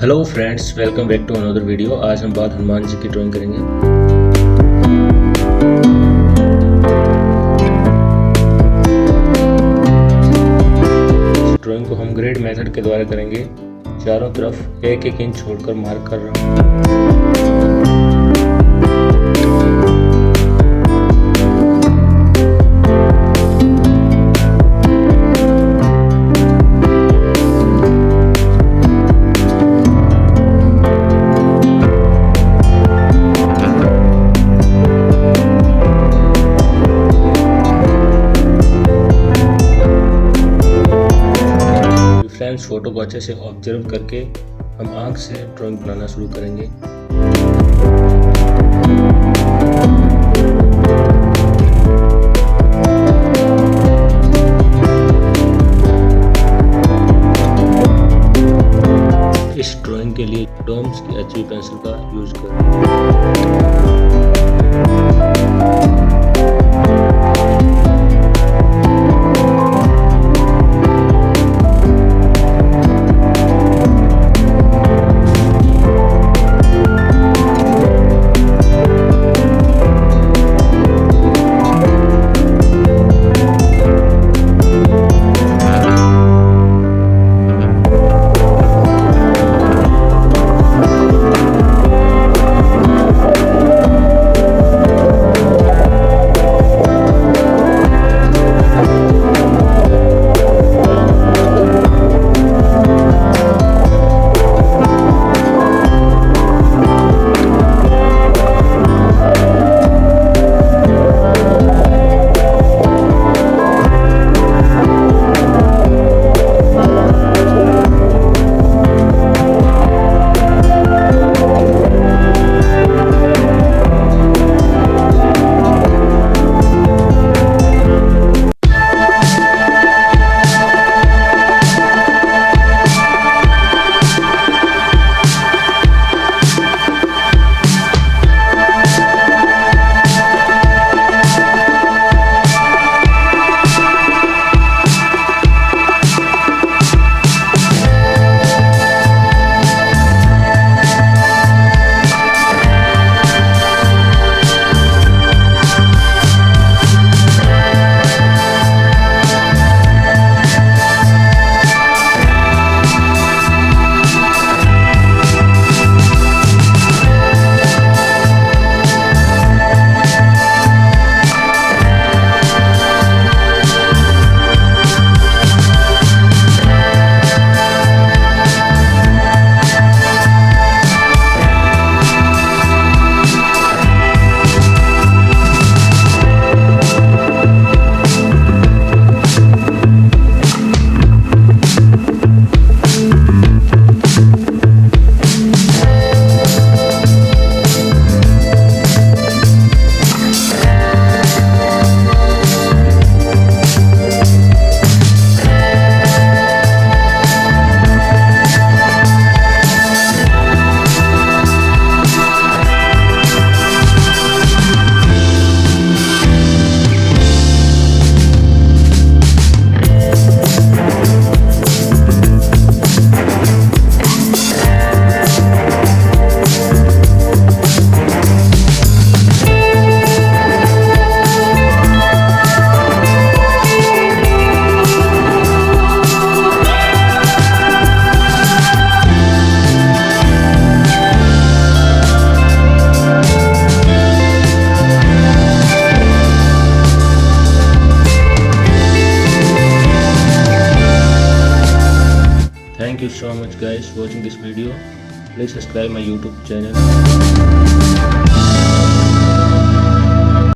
Hello friends, welcome back to another video. आज हम बाल हनुमान जी की ड्राइंग करेंगे। इस ड्राइंग को हम ग्रेड मेथड के द्वारा करेंगे। चारों तरफ एक एक इंच छोड़कर मार्क कर रहा हूँ। फ्रेंड्स, फोटो को अच्छे से ऑब्जर्व करके हम आंख से ड्राइंग बनाना शुरू करेंगे। इस ड्राइंग के लिए डोम्स की HB पेंसिल का यूज करें। Thank you so much guys watching this video. Please subscribe my YouTube channel.